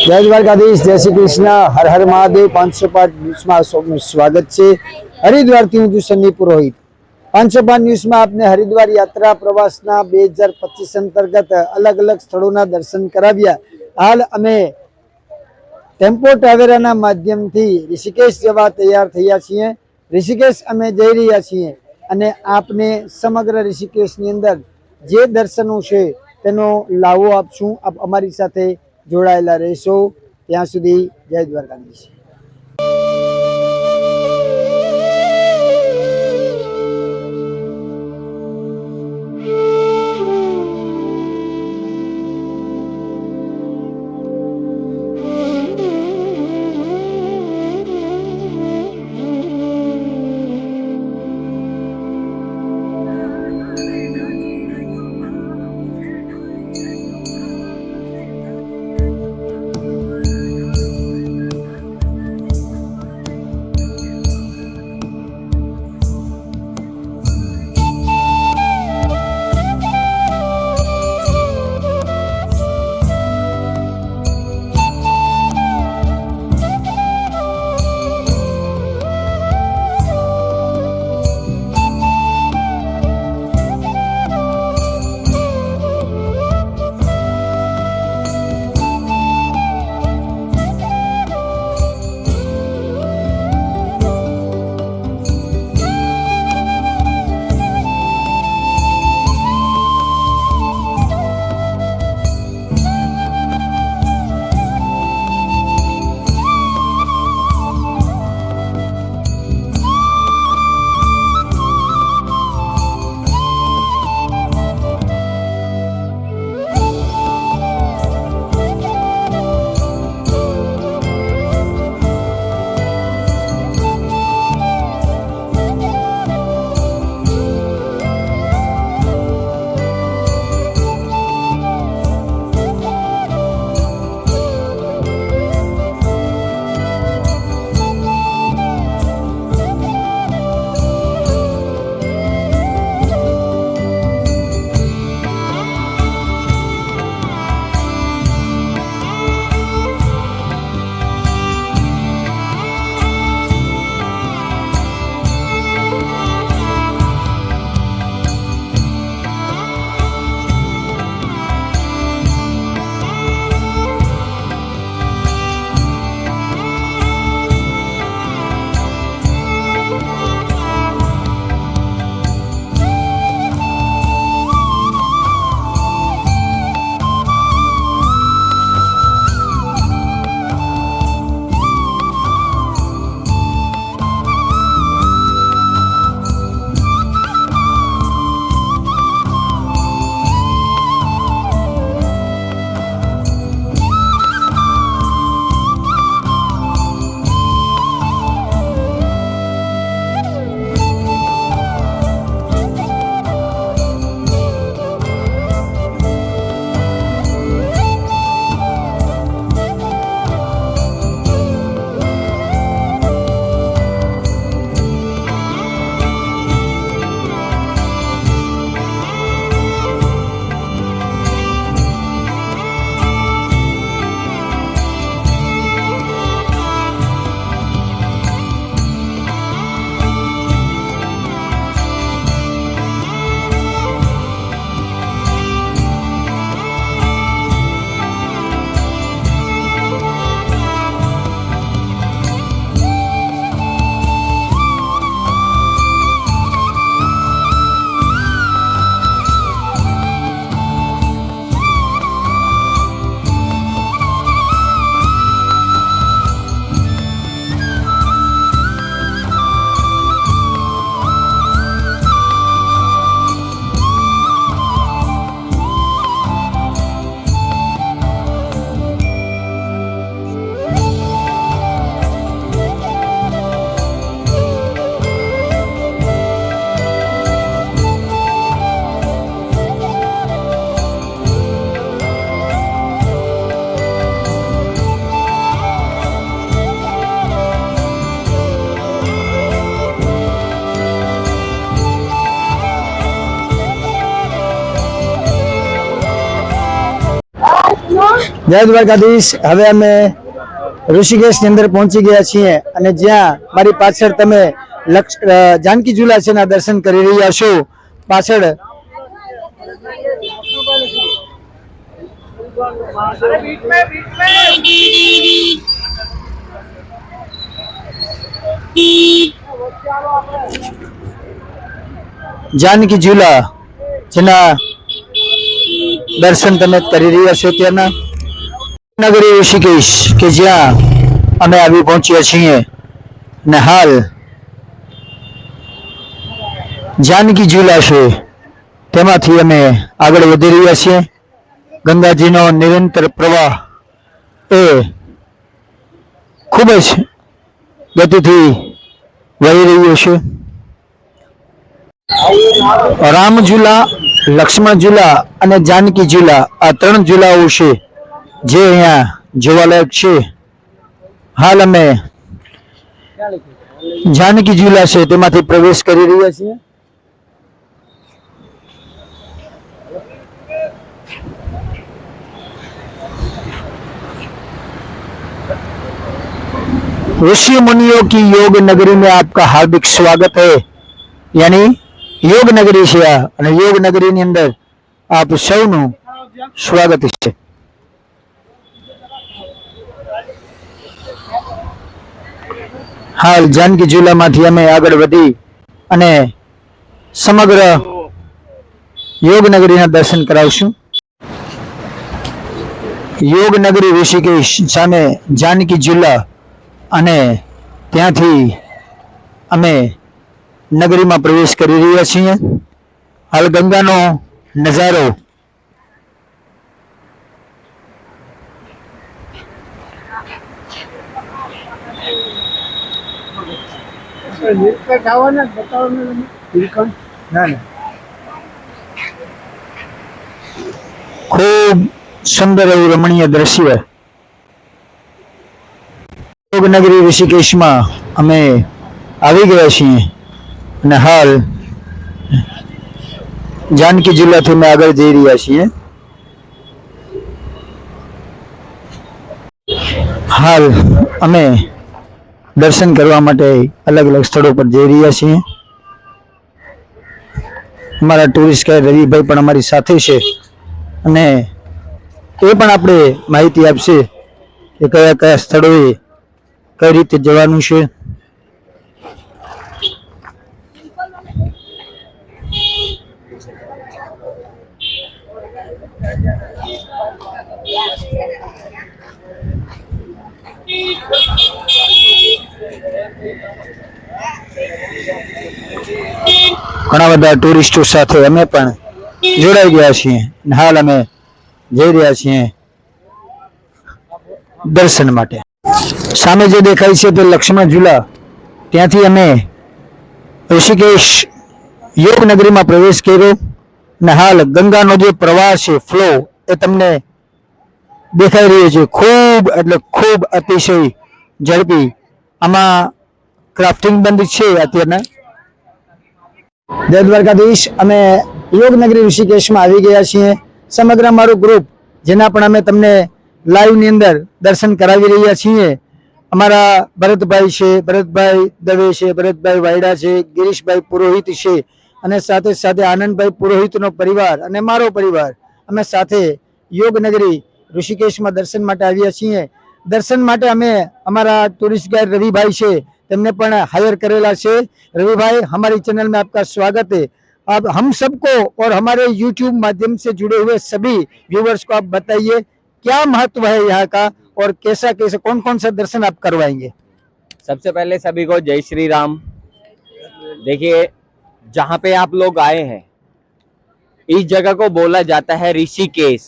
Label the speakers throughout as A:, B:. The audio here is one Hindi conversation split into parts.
A: જય દ્વારકાધીશ, જય શ્રી કૃષ્ણ, હર હર મહાદેવ। 505 ન્યૂઝમાં સૌનું સ્વાગત છે। હરિદ્વારથી હું છું સન્ની પુરોહિત। 505 ન્યૂઝમાં આપને હરિદ્વાર યાત્રા પ્રવાસના 2025 અંતર્ગત અલગ અલગ સ્થળોના દર્શન કરાવ્યા। હાલ અમે ટેમ્પો ટ્રાવેરાના માધ્યમથી ઋષિકેશ જવા તૈયાર થયા છીએ। ઋષિકેશ અમે જઈ રહ્યા છીએ અને આપને સમગ્ર ઋષિકેશની અંદર જે દર્શનો છે તેનો લાવો આપશું। આપ અમારી સાથે જોડાયેલા રહેશો। ત્યાં સુધી જય દ્વારકાધીશ। જય દ્વારકાધીશ. હવે અમે ઋષિકેશની અંદર પહોંચી ગયા છીએ અને જ્યાં મારી પાછળ તમે જાનકી ઝૂલા છે ના દર્શન કરી રહ્યા છો. પાછળ જાનકી ઝૂલા જેના દર્શન તમે કરી રહ્યા છો ત્યાંના નગરી ઋષિકેશ કે જ્યાં અમે આવી પહોંચ્યા છીએ અને હાલ જાનકી ઝૂલા છે તેમાંથી અમે આગળ વધી રહ્યા છીએ. ગંગાજીનો નિરંતર પ્રવાહ એ ખૂબ જ ગતિથી વહી રહ્યો છે. રામ ઝૂલા, લક્ષ્મણ ઝૂલા અને જાનકી ઝૂલા આ 3 ઝૂલાઓ છે જે અહીંયા જોવાલાયક છે. હાલ અમે જાનકી ઝૂલા છે તેમાંથી પ્રવેશ કરી રહ્યા છીએ. ऋषि मुनियों की योग नगरी में आपका हार्दिक स्वागत है. यानी योग नगरी છે આ અને યોગ નગરીની અંદર આપ સૌનું સ્વાગત છે. હાલ જાનકી ઝૂલામાંથી અમે આગળ વધી અને સમગ્ર યોગ નગરીના દર્શન કરાવશું. યોગ નગરી ઋષિકેશ સામે જાનકી ઝૂલા અને ત્યાંથી અમે નગરીમાં પ્રવેશ કરી રહ્યા છીએ. હાલ ગંગાનો નજારો ખૂબ સુંદર એવું રમણીય દ્રશ્ય. યોગ નગરી ઋષિકેશમાં અમે આવી ગયા છીએ અને હાલ જાનકી ઝૂલાથી અમે આગળ જઈ રહ્યા છીએ. હાલ અમે દર્શન કરવા માટે અલગ અલગ સ્થળો પર જઈ રહ્યા છીએ. અમારા ટુરિસ્ટ ગાઈડ રવિભાઈ પણ અમારી સાથે છે અને એ પણ આપણે માહિતી આપશે કે કયા કયા સ્થળોએ કઈ રીતે જવાનું છે. ઘણા બધા ટુરિસ્ટો સાથે અમે પણ જોડાઈ ગયા છીએ અને હાલ અમે જઈ રહ્યા છીએ દર્શન માટે. સામે જે દેખાય છે તે લક્ષ્મણ ઝૂલા, ત્યાંથી અમે ઋષિકેશ યોગ નગરીમાં પ્રવેશ કર્યો અને હાલ ગંગાનો જે પ્રવાહ છે, ફ્લો, એ તમને દેખાઈ રહ્યો છે. ખૂબ એટલે ખૂબ અતિશય ઝડપી. આમાં ક્રાફ્ટિંગ બંધ છે અત્યારના. જય દ્વારકાધીશ. અમે યોગ નગરી ઋષિકેશમાં આવી ગયા છીએ. સમગ્ર અમારું ગ્રુપ જેના પણ અમે તમને લાઈવ ની અંદર દર્શન કરાવી રહ્યા છીએ. અમારા ભરતભાઈ છે, ભરતભાઈ દવે છે, ભરતભાઈ વાયડા છે, ગિરીશભાઈ પુરોહિત છે અને સાથે સાથે આનંદભાઈ પુરોહિતનો પરિવાર અને મારો પરિવાર અમે સાથે યોગ નગરી ऋषिकेशમાં દર્શન માટે આવ્યા છીએ. દર્શન માટે અમે અમારા टूरिस्ट गाइड रवि છે તેમને પણ हायर करेला છે. रवि भाई, हमारी चैनल में आपका स्वागत है. अब हम सबको और हमारे YouTube माध्यम से जुड़े हुए सभी व्यूवर्स को आप बताइए क्या महत्व है यहाँ का और कैसा कैसे कौन कौन सा दर्शन आप करवाएंगे.
B: सबसे पहले सभी को जय श्री राम. देखिए, जहाँ पे आप लोग आए हैं इस जगह को बोला जाता है ऋषिकेश.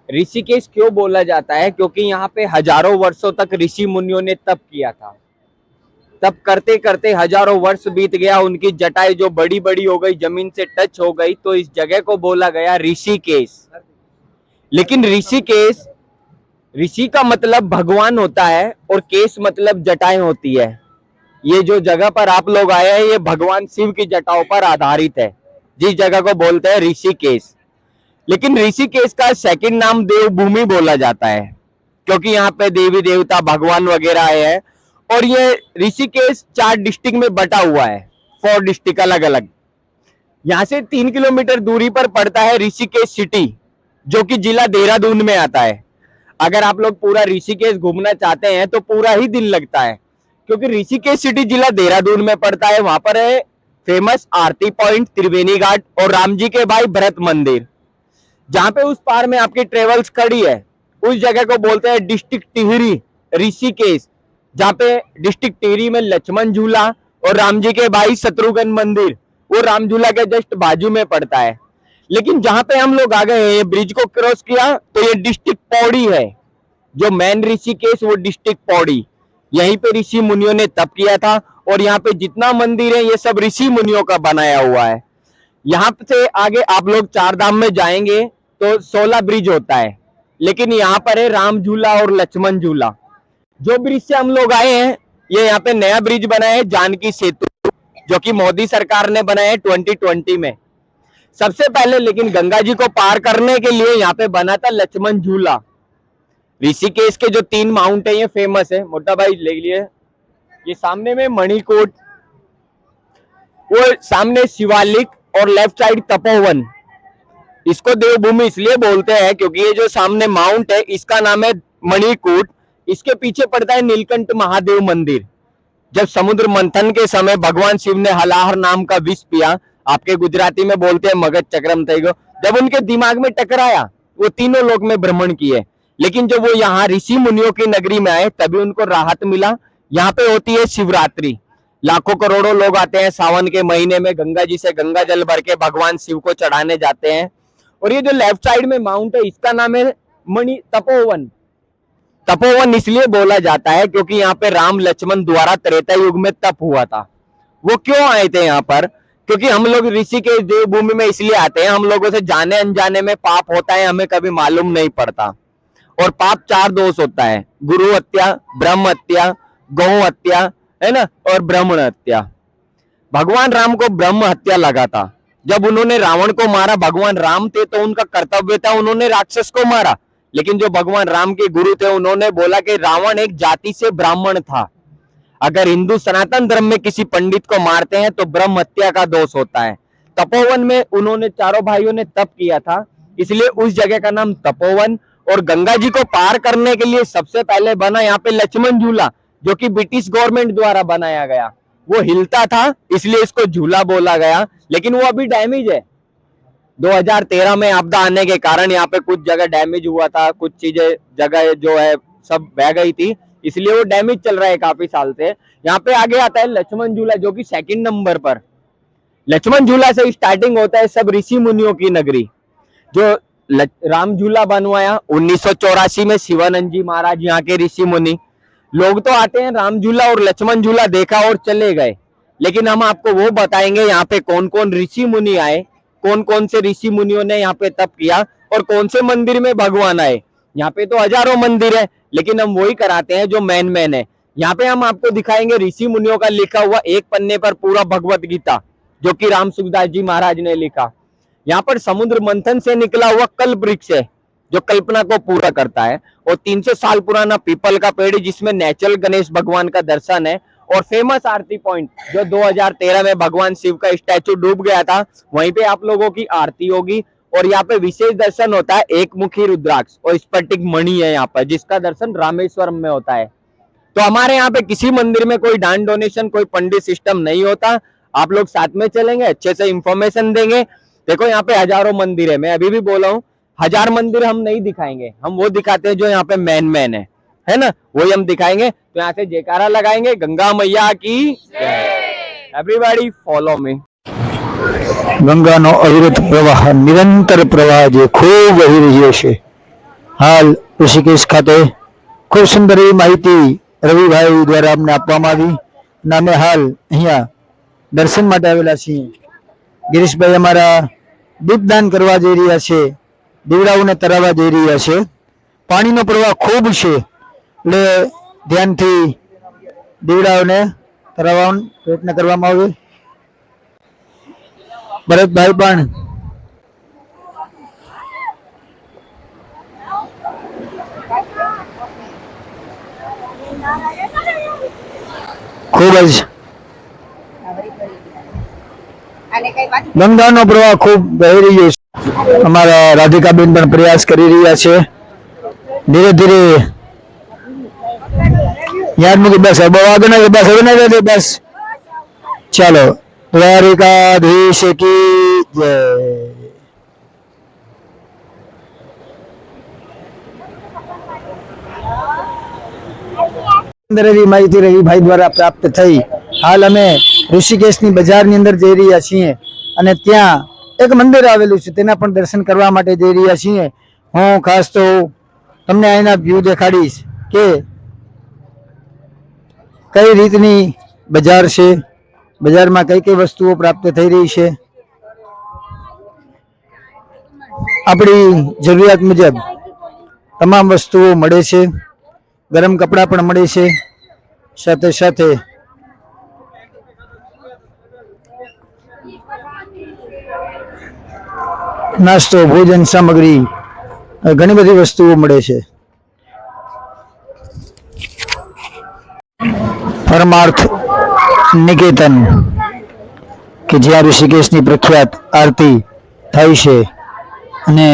B: ऋषिकेश क्यों बोला जाता है? क्योंकि यहाँ पे हजारों वर्षों तक ऋषि मुनियों ने तप किया था. तप करते करते हजारों वर्ष बीत गया, उनकी जटाएं जो बड़ी बड़ी हो गई, जमीन से टच हो गई, तो इस जगह को बोला गया ऋषिकेश. लेकिन ऋषिकेश, ऋषि का मतलब भगवान होता है और केश मतलब जटाएं होती है. ये जो जगह पर आप लोग आए हैं ये भगवान शिव की जटाओं पर आधारित है, जिस जगह को बोलते हैं ऋषिकेश. लेकिन ऋषिकेश का सेकंड नाम देवभूमि बोला जाता है, क्योंकि यहाँ पे देवी देवता भगवान वगैरह आए हैं। और ये ऋषिकेश 4 डिस्ट्रिक्ट में बटा हुआ है, 4 डिस्ट्रिक्ट अलग अलग। यहाँ से 3 किलोमीटर दूरी पर पड़ता है ऋषिकेश सिटी, जो कि जिला देहरादून में आता है। अगर आप लोग पूरा ऋषिकेश घूमना चाहते हैं तो पूरा ही दिन लगता है, क्योंकि ऋषिकेश सिटी जिला देहरादून में पड़ता है। वहां पर है फेमस आरती पॉइंट, त्रिवेणी घाट और राम जी के भाई भरत मंदिर। जहां पे उस पार में आपकी ट्रेवल्स खड़ी है, उस जगह को बोलते हैं डिस्ट्रिक्ट टिहरी ऋषिकेश, जहां पे डिस्ट्रिक्ट टिहरी में लक्ष्मण झूला और राम जी के भाई शत्रुघ्न मंदिर वो राम झूला के जस्ट बाजू में पड़ता है। लेकिन जहां पे हम लोग आ गए हैं, ये ब्रिज को क्रॉस किया तो ये डिस्ट्रिक्ट पौड़ी है। जो मेन ऋषिकेश वो डिस्ट्रिक्ट पौड़ी, यहीं पे ऋषि मुनियों ने तप किया था। और यहाँ पे जितना मंदिर है ये सब ऋषि मुनियों का बनाया हुआ है। यहाँ से आगे आप लोग 4 धाम में जाएंगे तो 16 ब्रिज होता है, लेकिन यहाँ पर है राम झूला और लक्ष्मण झूला। जो ब्रिज से हम लोग आए हैं, ये यहाँ पे नया ब्रिज बना है जानकी सेतु, जो कि मोदी सरकार ने बनाया है 2020 में सबसे पहले। लेकिन गंगा जी को पार करने के लिए यहाँ पे बना था लक्ष्मण झूला। ऋषिकेश के जो 3 माउंट है ये फेमस है, मोटा भाई ले लिए। ये सामने में मणिकूट, वो सामने शिवालिक और लेफ्ट साइड तपोवन। इसको देवभूमि इसलिए बोलते हैं क्योंकि ये जो सामने माउंट है इसका नाम है मणिकूट। इसके पीछे पड़ता है नीलकंठ महादेव मंदिर। जब समुद्र मंथन के समय भगवान शिव ने हलाहर नाम का विष पिया, आपके गुजराती में बोलते हैं मगज चक्रम થઈ ગયો, जब उनके दिमाग में टकराया वो तीनों लोक में भ्रमण किए। लेकिन जब वो यहाँ ऋषि मुनियों की नगरी में आए तभी उनको राहत मिला। यहाँ पे होती है शिवरात्रि, लाखों करोड़ों लोग आते हैं सावन के महीने में, गंगा जी से गंगा जल भर के भगवान शिव को चढ़ाने जाते हैं। और ये जो लेफ्ट साइड में माउंट है इसका नाम है मणि तपोवन। तपोवन इसलिए बोला जाता है क्योंकि यहाँ पे राम लक्ष्मण द्वारा त्रेता युग में तप हुआ था। वो क्यों आए थे यहाँ पर? क्योंकि हम लोग ऋषिकेश देवभूमि में इसलिए आते हैं, हम लोगों से जाने अनजाने में पाप होता है, हमें कभी मालूम नहीं पड़ता। और पाप 4 दोष होता है, गुरु हत्या, ब्रह्म हत्या, गौ हत्या, है ना, और ब्राह्मण हत्या। भगवान राम को ब्रह्म हत्या लगा था। जब उन्होंने रावण को मारा, भगवान राम थे तो उनका कर्तव्य था उन्होंने राक्षस को मारा। लेकिन जो भगवान राम के गुरु थे उन्होंने बोला कि रावण एक जाति से ब्राह्मण था। अगर हिंदू सनातन धर्म में किसी पंडित को मारते हैं तो ब्रह्म हत्या का दोष होता है। तपोवन में उन्होंने चारों भाइयों ने तप किया था, इसलिए उस जगह का नाम तपोवन। और गंगा जी को पार करने के लिए सबसे पहले बना यहाँ पे लक्ष्मण झूला, जो कि ब्रिटिश गवर्नमेंट द्वारा बनाया गया। वो हिलता था इसलिए इसको झूला बोला गया, लेकिन वो अभी डैमेज है। 2013 में आपदा आने के कारण यहाँ पे कुछ जगह डैमेज हुआ था, कुछ चीजें जगह जो है सब बह गई थी, इसलिए वो डैमेज चल रहा है काफी साल से। यहाँ पे आगे आता है लक्ष्मण झूला, जो कि 2nd नंबर पर। लक्ष्मण झूला से स्टार्टिंग होता है सब ऋषि मुनियों की नगरी। जो राम झूला बनवाया 1984 में शिवानंद जी महाराज, यहाँ के ऋषि मुनि। लोग तो आते हैं राम झूला और लक्ष्मण झूला देखा और चले गए, लेकिन हम आपको वो बताएंगे यहाँ पे कौन कौन ऋषि मुनि आए, कौन कौन से ऋषि मुनियों ने यहाँ पे तप किया और कौन से मंदिर में भगवान आए। यहाँ पे तो हजारों मंदिर है, लेकिन हम वही कराते हैं जो मेन है। यहाँ पे हम आपको दिखाएंगे ऋषि मुनियों का लिखा हुआ एक पन्ने पर पूरा भगवत गीता, जो कि राम सुखदास जी महाराज ने लिखा। यहाँ पर समुद्र मंथन से निकला हुआ कल्प वृक्ष है, जो कल्पना को पूरा करता है। और 300 साल पुराना पीपल का पेड़, जिसमें नेचुरल गणेश भगवान का दर्शन है। और फेमस आरती पॉइंट, जो 2013 में भगवान शिव का स्टैचू डूब गया था, वहीं पे आप लोगों की आरती होगी। और यहाँ पे विशेष दर्शन होता है एक मुखी रुद्राक्ष और स्फटिक मणि है यहाँ पर, जिसका दर्शन रामेश्वरम में होता है। तो हमारे यहाँ पे किसी मंदिर में कोई दान डोनेशन, कोई पंडित सिस्टम नहीं होता। आप लोग साथ में चलेंगे, अच्छे से इंफॉर्मेशन देंगे। देखो यहाँ पे हजारों मंदिर है, मैं अभी भी बोला हूँ 1000 मंदिर हम नहीं दिखाएंगे, हम वो दिखाते हैं जो यहाँ पे मेन है ना, वही हम दिखाएंगे। तो यहाँ से जयकारा लगाएंगे, गंगा मैया की एवरीबॉडी फॉलो मी।
A: ગંગાનો અવિરત પ્રવાહ, નિરંતર પ્રવાહ જે ખૂબ વહી રહ્યો છે. હાલ ઋષિકેશ ખાતે ખૂબ સુંદર એવી માહિતી રવિભાઈ દ્વારા અમને આપવામાં આવી અને અમે હાલ અહીંયા દર્શન માટે આવેલા છીએ. ગિરીશભાઈ અમારા દીપદાન કરવા જઈ રહ્યા છે, દીવડાઓને તરાવવા જઈ રહ્યા છે. પાણીનો પ્રવાહ ખૂબ છે એટલે ધ્યાનથી દીવડાઓને તરાવવાનો પ્રયત્ન કરવામાં આવે. ભરતભાઈ પણ ખૂબ જ ગંગાનો પ્રવાહ ખૂબ વહી રહ્યો છે. અમારા રાધિકાબેન પણ પ્રયાસ કરી રહ્યા છે. ધીરે ધીરે યાદ મૂકી બસ બહુ આગળ નથી, બસ હવે નથી, બસ ચાલો. દ્વારિકાધીશ કી જય. અંદર એવી માહિતી રવિભાઈ દ્વારા પ્રાપ્ત થઈ. હાલ અમે ઋષિકેશની બજારની અંદર જઈ રહ્યા છીએ અને ત્યાં એક મંદિર આવેલું છે, તેના પણ દર્શન કરવા માટે જઈ રહ્યા છીએ. હું ખાસ તો તમને અહીંના વ્યૂ દેખાડીશ કે કઈ રીતની બજાર છે, બજારમાં કઈ કઈ વસ્તુઓ પ્રાપ્ત થઈ રહી છે. આપણી જરૂરિયાત મુજબ તમામ વસ્તુઓ મળે છે. ગરમ કપડાં પણ મળે છે, સાથે સાથે નાસ્તો, ભોજન સામગ્રી, ઘણી બધી વસ્તુઓ મળે છે. પરમાર્થ નિકેતન કે જ્યાં ઋષિકેશની પ્રખ્યાત આરતી થાય છે અને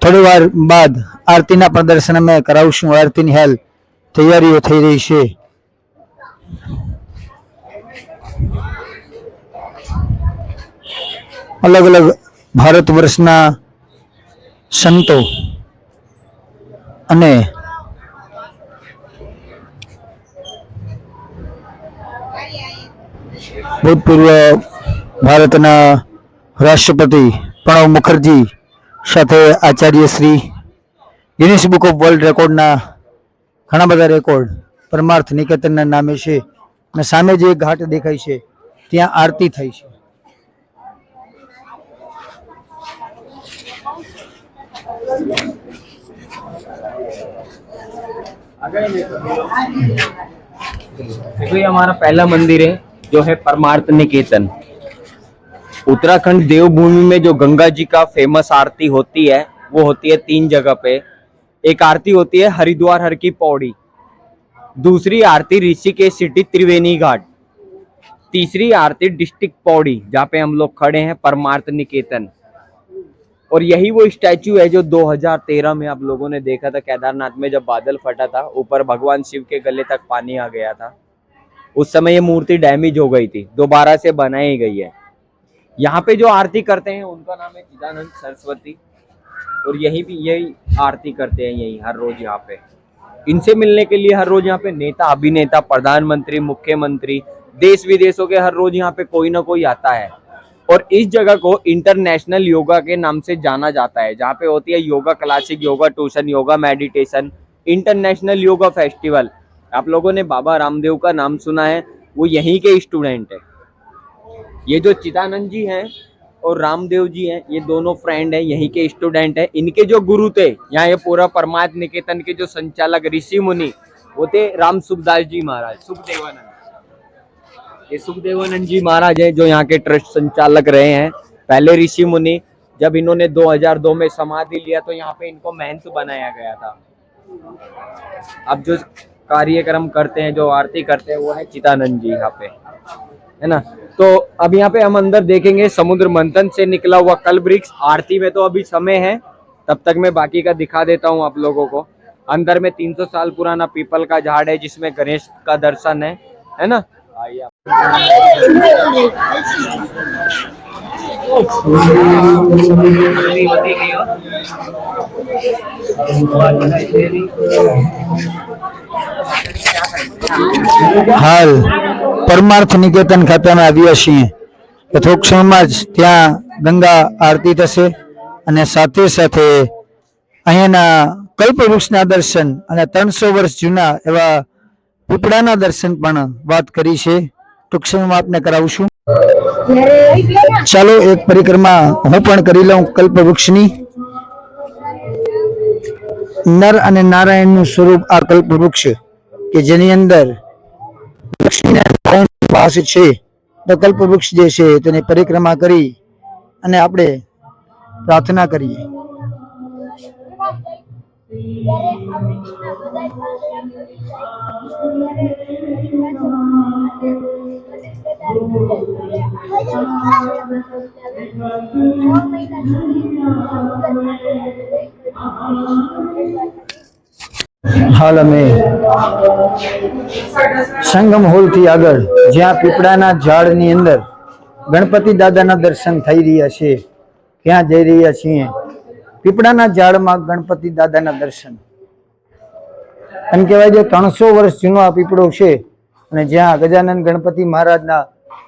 A: થોડી વાર બાદ આરતીના પણ દર્શન અમે કરાવશું. આરતીની હાલ તૈયારીઓ થઈ રહી છે. અલગ અલગ ભારત વર્ષના સંતો અને ભૂતપૂર્વ ભારતના રાષ્ટ્રપતિ પ્રણવ મુખર્જી સાથે Acharya Shri Guinness book of world રેકોર્ડના ઘણા બધા રેકોર્ડ પરમાર્થ નિકેતનના નામે છે. અને સામે જે ઘાટ દેખાય છે ત્યાં આરતી થાય છે.
B: देखो ये हमारा पहला मंदिर है जो है परमार्थ निकेतन। उत्तराखंड देवभूमि में जो गंगा जी का फेमस आरती होती है वो होती है 3 जगह पे। एक आरती होती है हरिद्वार हर की पौड़ी, दूसरी आरती ऋषिकेश सिटी त्रिवेणी घाट, तीसरी आरती डिस्ट्रिक्ट पौड़ी जहाँ पे हम लोग खड़े हैं परमार्थ निकेतन। और यही वो स्टैचू है जो 2013 में आप लोगों ने देखा था केदारनाथ में, जब बादल फटा था, ऊपर भगवान शिव के गले तक पानी आ गया था। उस समय ये मूर्ति डैमेज हो गई थी, दोबारा से बनाई गई है। यहाँ पे जो आरती करते हैं उनका नाम है चिदानंद सरस्वती, और यही भी यही आरती करते हैं यही हर रोज यहाँ पे। इनसे मिलने के लिए हर रोज यहाँ पे नेता, अभिनेता, प्रधानमंत्री, मुख्यमंत्री, देश विदेशों के हर रोज यहाँ पे कोई ना कोई आता है। और इस जगह को इंटरनेशनल योगा के नाम से जाना जाता है, जहाँ पे होती है yoga classic, yoga tuition, yoga meditation, international yoga festival. आप लोगों ने बाबा रामदेव का नाम सुना है, वो यहीं के स्टूडेंट है। ये जो चिदानंद जी हैं और रामदेव जी हैं, ये दोनों फ्रेंड हैं, यहीं के स्टूडेंट हैं। इनके जो गुरु थे यहाँ, ये पूरा परमार्थ निकेतन के जो संचालक ऋषि मुनि वो थे राम सुखदास जी महाराज, सुखदेवानंद। ये सुखदेवानंद जी महाराज है जो यहाँ के ट्रस्ट संचालक रहे हैं। पहले ऋषि मुनि, जब इन्होंने 2002 में समाधि लिया तो यहाँ पे इनको महंत बनाया गया था। अब जो कार्यक्रम करते हैं, जो आरती करते हैं, वो है चिदानंद जी यहाँ पे, है ना। तो अब यहाँ पे हम अंदर देखेंगे समुद्र मंथन से निकला हुआ कल वृक्ष। आरती में तो अभी समय है, तब तक मैं बाकी का दिखा देता हूँ आप लोगों को। अंदर में 300 साल पुराना पीपल का झाड़ है जिसमें गणेश का दर्शन है ना। आइए
A: હાલ પરમાર્થ નિકેતન ખાતામાં આવ્યા છીએ. થોક ક્ષણમાં જ ત્યાં ગંગા આરતી થશે અને સાથે સાથે અહીંયાના કલ્પવૃક્ષના દર્શન અને 300 વર્ષ જૂના એવા પીપળાના દર્શન પણ વાત કરી છે. ટૂંક સમયમાં આપને કરાવશું. ચાલો એક પરિક્રમા હું પણ કરી લઉં કલ્પવૃક્ષની. નર અને નારાયણનું સ્વરૂપ આ કલ્પવૃક્ષ કે જેની અંદર લક્ષ્મીનારાયણ વાસ છે, તો કલ્પવૃક્ષ જે છે તેની પરિક્રમા કરી અને આપણે પ્રાર્થના કરીએ. હાલ અમે સંગમ હોલ થી આગળ જ્યાં પીપળાના ઝાડની અંદર ગણપતિ દાદાના દર્શન થઈ રહ્યા છે ત્યાં જઈ રહ્યા છીએ. પીપળાના ઝાડમાં ગણપતિ દાદાના દર્શન એમ કહેવાય છે 300 વર્ષ જૂનો આ પીપળો છે અને જ્યાં ગજાનન ગણપતિ મહારાજના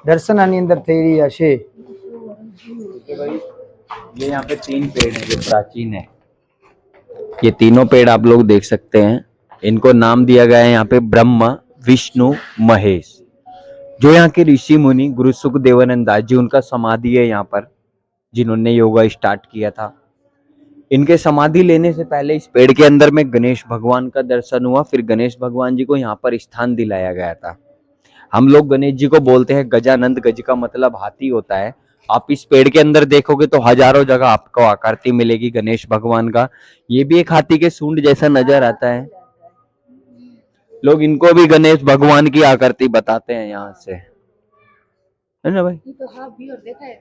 A: દર્શન આની અંદર થઈ રહ્યા છે.
B: ये यहाँ पे 3 पेड़ हैं जो प्राचीन है. ये तीनों पेड़ आप लोग देख सकते हैं. इनको नाम दिया गया है यहाँ पे ब्रह्मा, विष्णु, महेश. जो यहाँ के ऋषि मुनि गुरु सुखदेवानंद दास जी, उनका समाधि है यहाँ पर, जिन्होंने योगा स्टार्ट किया था. इनके समाधि लेने से पहले इस पेड़ के अंदर में गणेश भगवान का दर्शन हुआ. फिर गणेश भगवान जी को यहाँ पर स्थान दिलाया गया था. हम लोग गणेश जी को बोलते हैं गजानंद. गज का मतलब हाथी होता है. आप इस पेड़ के अंदर देखोगे तो हजारों जगह आपको आकृति मिलेगी गणेश भगवान का. ये भी एक हाथी के सूंड जैसा नजर आता है. लोग इनको भी गणेश भगवान की आकृति बताते हैं यहाँ से, है ना भाई?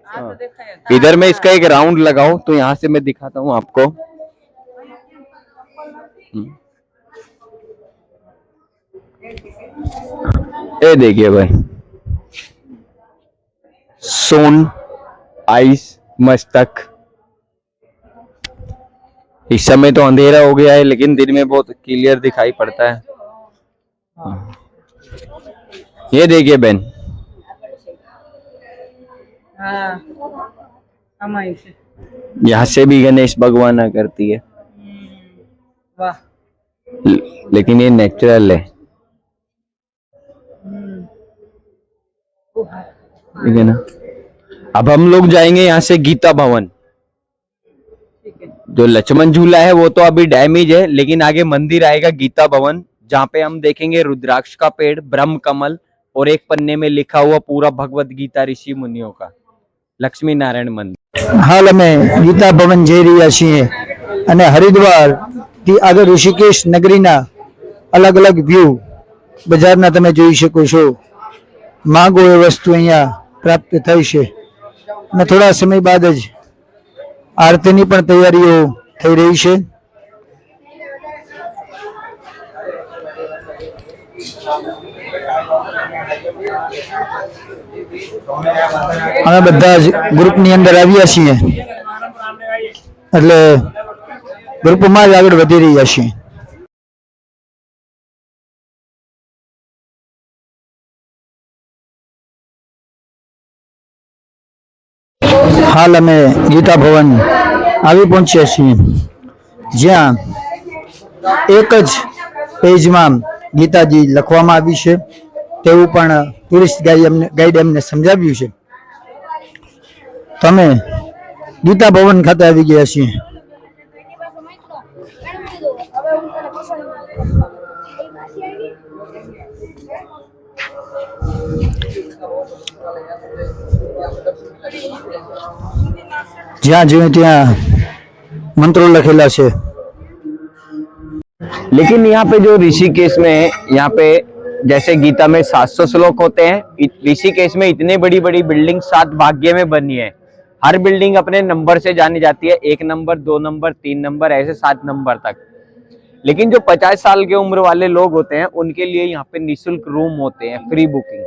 B: हाँ. इधर में इसका एक राउंड लगाओ तो यहाँ से मैं दिखाता हूँ आपको. ये देखिए भाई, सोन, आइस, मस्तक. इस समय तो अंधेरा हो गया है लेकिन दिन में बहुत क्लियर दिखाई पड़ता है. ये देखिए बहन, यहाँ से भी गणेश भगवान करती है. लेकिन ये नेचुरल है. ठीक है ना. अब हम लोग जाएंगे यहाँ से गीता भवन. जो लक्ष्मण झूला है वो तो अभी डैमेज है, लेकिन आगे मंदिर आएगा गीता भवन, जहाँ पे हम देखेंगे रुद्राक्ष का पेड़, ब्रह्म कमल और एक पन्ने में लिखा हुआ पूरा भगवत गीता ऋषि मुनियों का, लक्ष्मी नारायण मंदिर.
A: હાલ અમે ગીતા ભવન જઈ રહ્યા છીએ અને હરિદ્વાર થી આગળ ઋષિકેશ નગરીના અલગ અલગ વ્યૂ બજારના તમે જોઈ શકો છો. માંગો એ વસ્તુ અહીંયા પ્રાપ્ત થઈ છે અને થોડા સમય બાદ જ આરતીની પણ તૈયારીઓ થઈ રહી છે. અમે બધા જ ગ્રુપની અંદર આવ્યા છીએ એટલે ગ્રુપમાં જ આગળ વધી રહ્યા છીએ. હાલ અમે ગીતા ભવન આવી પહોંચ્યા છીએ, જ્યાં એક જ પેજમાં ગીતાજી લખવામાં આવી છે તેવું પણ ટુરિસ્ટ ગાઈડ એમને સમજાવ્યું છે. તમે ગીતા ભવન ખાતે આવી ગયા છીએ. જ્યાં જોયું ત્યાં મંત્રો લખેલા છે.
B: लेकिन यहाँ पे जो ऋषिकेश में है, यहाँ पे जैसे गीता में 700 श्लोक होते हैं, ऋषिकेश में इतनी बड़ी बड़ी बिल्डिंग 7 भाग्य में बनी है. हर बिल्डिंग अपने नंबर से जानी जाती है, 1 नंबर, 2 नंबर, 3 नंबर, ऐसे 7 नंबर तक. लेकिन जो 50 साल की उम्र वाले लोग होते हैं उनके लिए यहाँ पे निःशुल्क रूम होते हैं, फ्री बुकिंग.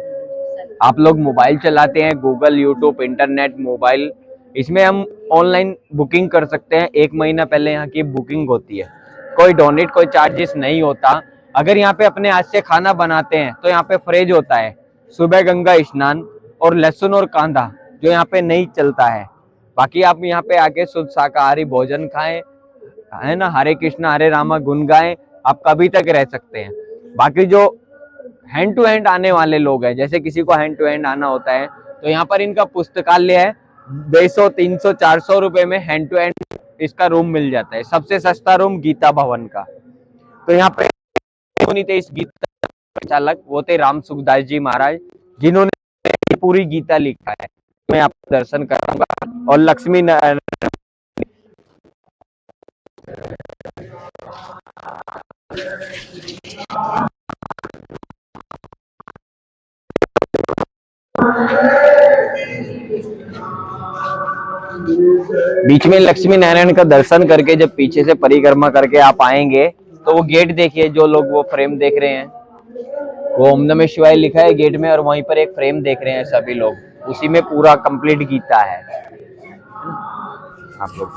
B: आप लोग मोबाइल चलाते हैं, गूगल, यूट्यूब, इंटरनेट, मोबाइल, इसमें हम ऑनलाइन बुकिंग कर सकते हैं. 1 महीना पहले यहाँ की बुकिंग होती है. कोई डोनेट, कोई चार्जेस नहीं होता. अगर यहाँ पे अपने हाथ से खाना बनाते हैं तो यहाँ पे फ्रिज होता है. सुबह गंगा स्नान और लहसुन और कांदा जो यहाँ पे नहीं चलता है. बाकी आप यहाँ पे आके शुद्ध शाकाहारी भोजन खाएं, है ना, हरे कृष्णा हरे रामा गुन गाएं, आप कभी तक रह सकते हैं. बाकी जो हैंड टू हैंड आने वाले लोग हैं, जैसे किसी को हैंड टू हैंड आना होता है तो यहाँ पर इनका पुस्तकालय है. 200, 300, 400 रुपए में हैंड टू हैंड इसका रूम मिल जाता है. सबसे सस्ता रूम गीता भवन का. तो यहाँ पे थे इस गीता संचालक, वो थे राम सुखदास जी महाराज, जिन्होंने पूरी गीता लिखा है. मैं आपको दर्शन कराऊंगा. और लक्ष्मी नारायण बीच में लक्ष्मी नारायण का दर्शन करके जब पीछे से परिक्रमा करके आप आएंगे तो वो गेट देखिए, जो लोग वो फ्रेम देख रहे हैं वो ओम नमः शिवाय लिखा है गेट में, और वहीं पर एक फ्रेम देख रहे हैं सभी लोग, उसी में पूरा कंप्लीट गीता है। आप लोग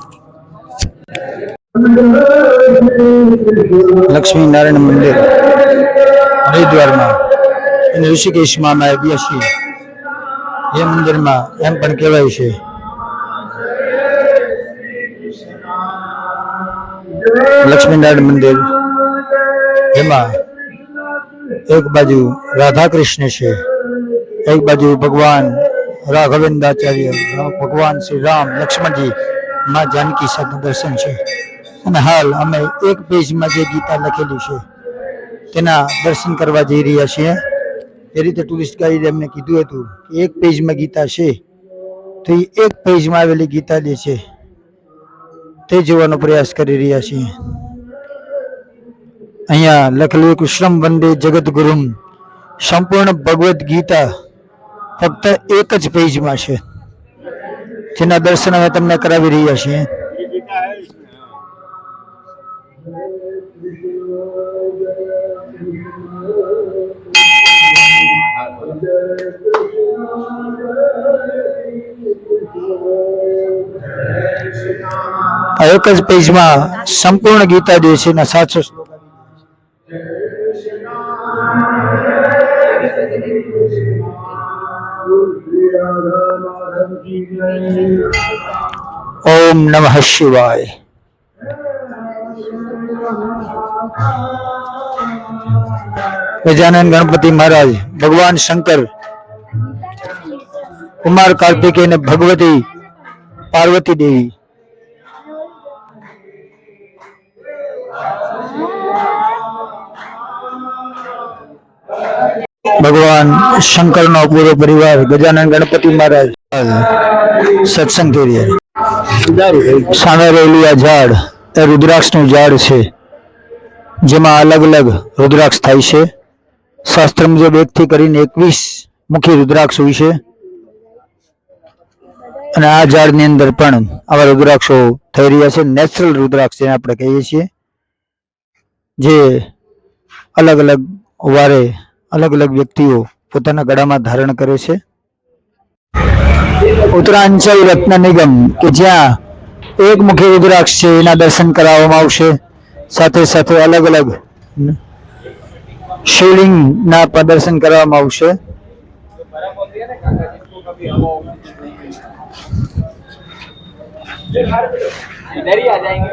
A: લક્ષ્મી નારાયણ મંદિર હરિદ્વારમાં અને ઋષિકેશમાં અમે આવ્યા છીએ. એ મંદિરમાં એમ પણ કહેવાય છે લક્ષ્મીનારાયણ મંદિર, એમાં એક બાજુ રાધા કૃષ્ણ છે, એક બાજુ ભગવાન રાઘવેન્દ્રાચાર્ય, ભગવાન શ્રી રામ, લક્ષ્મણજી, માં જાનકી સાથે દર્શન છે. અને હાલ અમે એક પેજમાં જે ગીતા લખેલી છે તેના દર્શન કરવા જઈ રહ્યા છીએ. એ રીતે ટુરિસ્ટ ગાઈડે અમને કીધું હતું કે એક પેજમાં ગીતા છે, તો એ એક પેજમાં આવેલી ગીતા જે છે તે જોવાનો પ્રયાસ કરી રહ્યા છીએ. અહીંયા લખેલું કૃષ્ણમ વંદે જગદગુરુમ, સંપૂર્ણ ભગવદ્ ગીતા ફક્ત એક જ પેજમાં છે, જેના દર્શન અમે તમને કરાવી રહ્યા છીએ. આ એક જ પેજમાં સંપૂર્ણ ગીતા જે છે એના 700 શ્લોક. ओम नमः शिवाय. गजानन गणपति महाराज, भगवान शंकर, कुमार कार्तिकेय ने भगवती पार्वती देवी, भगवान शंकर नो पूरो परिवार, गजानन गणपति महाराज सत्संग કરી રહ્યા. સામે રહેલું આ ઝાડ એ રુદ્રાક્ષનું ઝાડ છે, જેમાં અલગ અલગ રુદ્રાક્ષ થાય છે. શાસ્ત્ર મુજબ 1 થી કરીને 21 મુખી રુદ્રાક્ષ હોય છે, અને આ ઝાડની અંદર પણ આવા રુદ્રાક્ષો થઈ રહ્યા છે. નેચરલ રુદ્રાક્ષ જેને આપણે કહીએ છીએ, જે અલગ અલગ વારે અલગ અલગ વ્યક્તિઓ પોતાના ગળામાં ધારણ કરે છે. ઉત્તરાંચલ રત્ન નિગમ કે જ્યાં એક મુખી રુદ્રાક્ષ છે એના દર્શન કરાવવામાં આવશે. સાથે સાથે અલગ અલગ શિવલિંગના પ્રદર્શન કરવામાં આવશે.
B: इधर ही आ जाएंगे।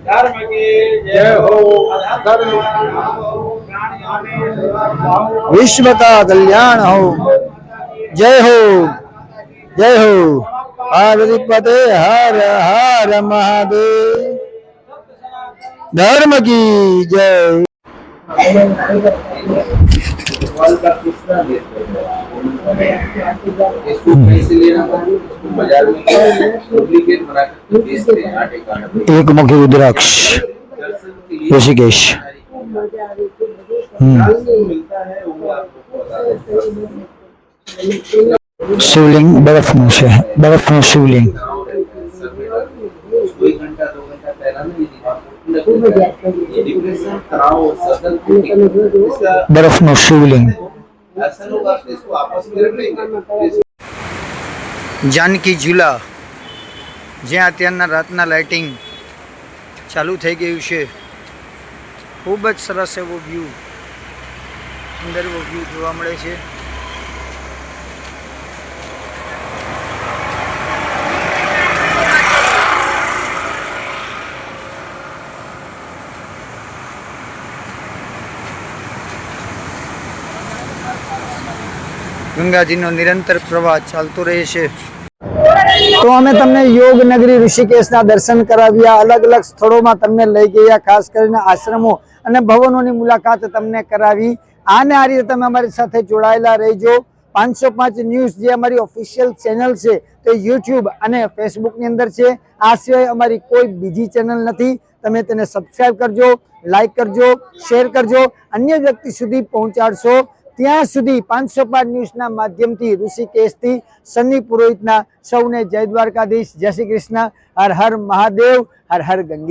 B: धर्म की जय हो,
A: विश्व का कल्याण हो. जय हो, जय हो. पार्वती पते हर हर महादेव. धर्म की जय.
B: इसको कैसे लेना बाजार में डुप्लीकेट बना के बेचते हैं आटे का।
A: एक मुखी रुद्राक्ष ऋषिकेश. शिवलिंग बर्फનું છે, બરફનું શિવલિંગ. બરફનું શિવલિંગ. જાનકી ઝૂલા, જ્યાં અત્યારના રાતના લાઇટિંગ ચાલુ થઈ ગયું છે. ખૂબ જ સરસ એવો વ્યૂ, સુંદર એવો વ્યૂ જોવા મળે છે. ગંગાજીનો નિરંતર પ્રવાહ ચાલતો રહે છે। તો અમે તમને યોગ નગરી ઋષિકેશના દર્શન કરાવ્યા, અલગ અલગ સ્થળોમાં તમને લઈ ગયા, ખાસ કરીને આશ્રમો અને ભવનોની મુલાકાત તમને કરાવી। આને આ રીતે તમે અમારી સાથે જોડાયેલા રહેજો। 505 ન્યૂઝ જે અમારી ઓફિશિયલ ચેનલ છે તે યુટ્યુબ અને ફેસબુકની અંદર છે। આ સિવાય અમારી કોઈ બીજી ચેનલ નથી। તમે તેને સબસ્ક્રાઇબ કરજો, લાઈક કરજો, શેર કરજો, અન્ય વ્યક્તિ સુધી પહોંચાડશો। ત્યાં સુધી 505 ન્યૂઝના માધ્યમથી ઋષિકેશથી સન્ની પુરોહિતના સૌને જય દ્વારકાધીશ, જય શ્રી કૃષ્ણ, હર હર મહાદેવ, હર હર ગંગે।